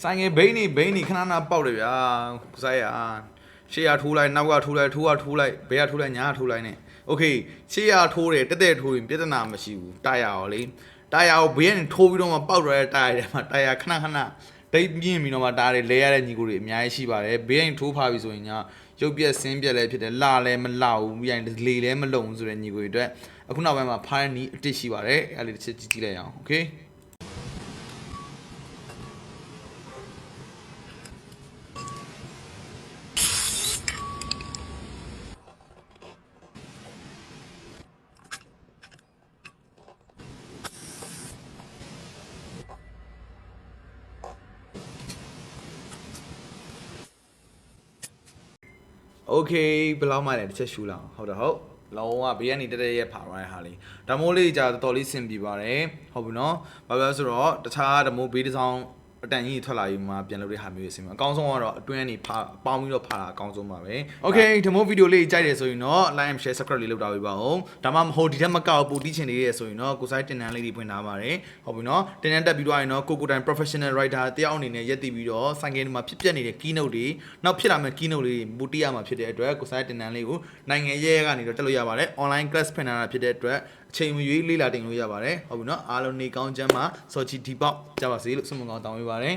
ဆိုင်ငယ်ဘိန်းနေခဏခဏပေါက်တယ်ဗျာကိုစားရရှေ့ရထိုးလိုက်နောက်ကထိုးလိုက်ထိုးလိုက်ဘယ်ကထိုးလိုက်ညာကထိုးလိုက်နဲ့โอเคရှေ့ရထိုးတယ်တက်ထိုးရင်ပြဿနာမရှိဘူးတာယာရောလေတာယာကိုဘေးကနေထိုးပြီးတော့မှပေါက်တော့တဲ့တာယာထဲမှာတာယာခဏဒိတ်ပြင်းပြီးတော့မှတားတယ်လဲရတဲ့ညီကိုတွေအများကြီးရှိပါတယ်ဘေးကနေထိုးဖားပြီးဆိုရင်ညာရုပ်ပြက်ဆင်းပြက်လည်းဖြစ်တယ်လှလည်းမလှဘူးပြီးရင်လေလည်းမလုံဘူးဆိုတဲ့ညီကိုတွေအတွက်အခုနောက်ပိုင်းမှာဖားတဲ့နီးအတစ်ရှိပါတယ်အဲ့လေးတစ်ချက်ကြည့်လိုက်အောင်โอเคโอเคဘယ်လောက်မှလည်းတစ်ချက်ရှူလာအောင်ဟုတ်တယ်ဟုတ်လုံးဝဘေးကနေတက်ရဲ့ဖာသွားတဲ့ဟာလေးဓမိုးလေးကြာတော်တော်လေးဆင်ပြေပါတယ်ဟုတ်ပြီနော်ဘာပဲဆိုတော့တခြားဓမိုးဘေးတစ်စောင်းအတန်ကြီးထွက်လာပြီးမှပြန်လုပ်တဲ့ဟာမျိုးအဆင်မှာအကောင်းဆုံးကတော့အတွင်းကနေဖာပေါင်းပြီးတော့ဖာတာအကောင်းဆုံးပါပဲโอเคဓမိုးဗီဒီယိုလေးကြိုက်တယ်ဆိုရင်တော့ like and share subscribe လေးလုပ်တာပေးပါဦးဒါမှမဟုတ်ဒီထက်မကောက်ပူတီးချင်နေရဆိုရင်တော့ကိုစိုက်တင်တန်းလေးတွေဖွင့်ထားပါတယ်ဟုတ်ပြီနော်တင်တန်းတက်ပြီးတော့ရင်တော့ကိုတိုင် professional writer တယောက်အနေနဲ့ရက်တည်ပြီးတော့ဆိုင်ကယ်တွေမှာဖြစ်ပျက်နေတဲ့ keynote တွေနောက်ဖြစ်လာမယ့် keynote လေးပူတီးရမှာဖြစ်တဲ့အတွက်ကိုစိုက်တင်တန်းလေးကိုနိုင်ငံရဲကနေတော့တက်လို့ရပါတယ် online class ဖွင့်ထားတာဖြစ်တဲ့အတွက်အချိန်မရွေးလေ့လာတင်လို့ရပါတယ်ဟုတ်ပြီနော်အားလုံးနေကောင်းချမ်းမှာစောချီဒီပေါက်ကြပါစေလို့ဆုမွန်ကောင်းတောင်းပေးပါတယ်